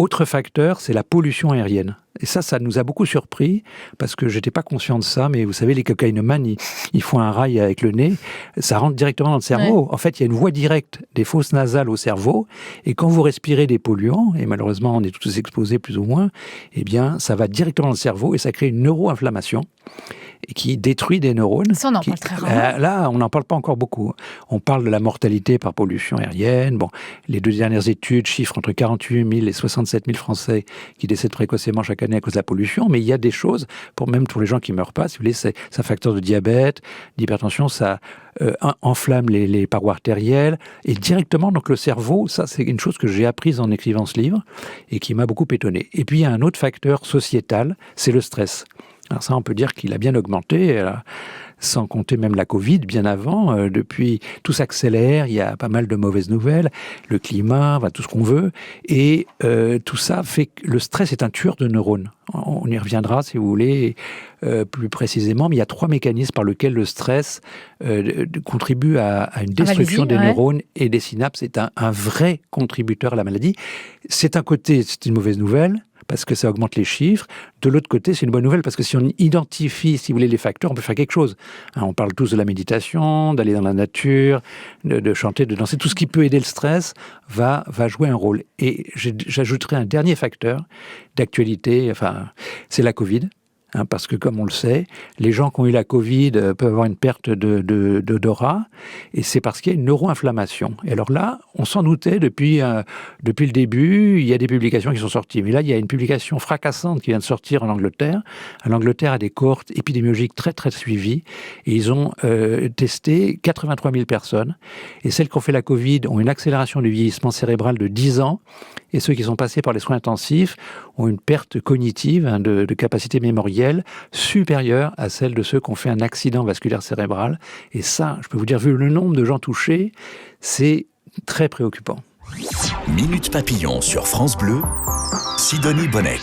Autre facteur, c'est la pollution aérienne. Et ça nous a beaucoup surpris, parce que je n'étais pas conscient de ça, mais vous savez, les cocaïnomanes, ils font un rail avec le nez, ça rentre directement dans le cerveau. En fait, il y a une voie directe des fosses nasales au cerveau, et quand vous respirez des polluants, et malheureusement on est tous exposés plus ou moins, eh bien ça va directement dans le cerveau, et ça crée une neuroinflammation, et qui détruit des neurones. Ça, on en parle très rarement. Là, on n'en parle pas encore beaucoup. On parle de la mortalité par pollution aérienne. Bon, les 2 dernières études chiffrent entre 48 000 et 67 000 Français qui décèdent précocement chaque année à cause de la pollution. Mais il y a des choses, même pour les gens qui ne meurent pas, si vous voulez, c'est un facteur de diabète, d'hypertension, ça enflamme les parois artérielles. Et directement, donc le cerveau, ça c'est une chose que j'ai apprise en écrivant ce livre et qui m'a beaucoup étonné. Et puis il y a un autre facteur sociétal, c'est le stress. Alors ça, on peut dire qu'il a bien augmenté, sans compter même la Covid, bien avant. Depuis, tout s'accélère, il y a pas mal de mauvaises nouvelles, le climat, tout ce qu'on veut. Et tout ça fait que le stress est un tueur de neurones. On y reviendra, si vous voulez, plus précisément. Mais il y a 3 mécanismes par lesquels le stress contribue à une destruction des neurones et des synapses. C'est un vrai contributeur à la maladie. C'est une mauvaise nouvelle, parce que ça augmente les chiffres. De l'autre côté, c'est une bonne nouvelle, parce que si on identifie, si vous voulez, les facteurs, on peut faire quelque chose. On parle tous de la méditation, d'aller dans la nature, de chanter, de danser. Tout ce qui peut aider le stress va jouer un rôle. Et j'ajouterai un dernier facteur d'actualité, c'est la Covid. Parce que, comme on le sait, les gens qui ont eu la Covid peuvent avoir une perte d'odorat, et c'est parce qu'il y a une neuroinflammation. Et alors là, on s'en doutait depuis le début, il y a des publications qui sont sorties. Mais là, il y a une publication fracassante qui vient de sortir en Angleterre. L'Angleterre a des cohortes épidémiologiques très, très suivies, et ils ont testé 83 000 personnes. Et celles qui ont fait la Covid ont une accélération du vieillissement cérébral de 10 ans, et ceux qui sont passés par les soins intensifs ont une perte cognitive, de capacité mémorielle supérieure à celle de ceux qui ont fait un accident vasculaire cérébral. Et ça, je peux vous dire, vu le nombre de gens touchés, c'est très préoccupant. Minute Papillon sur France Bleu, Sidonie Bonnec.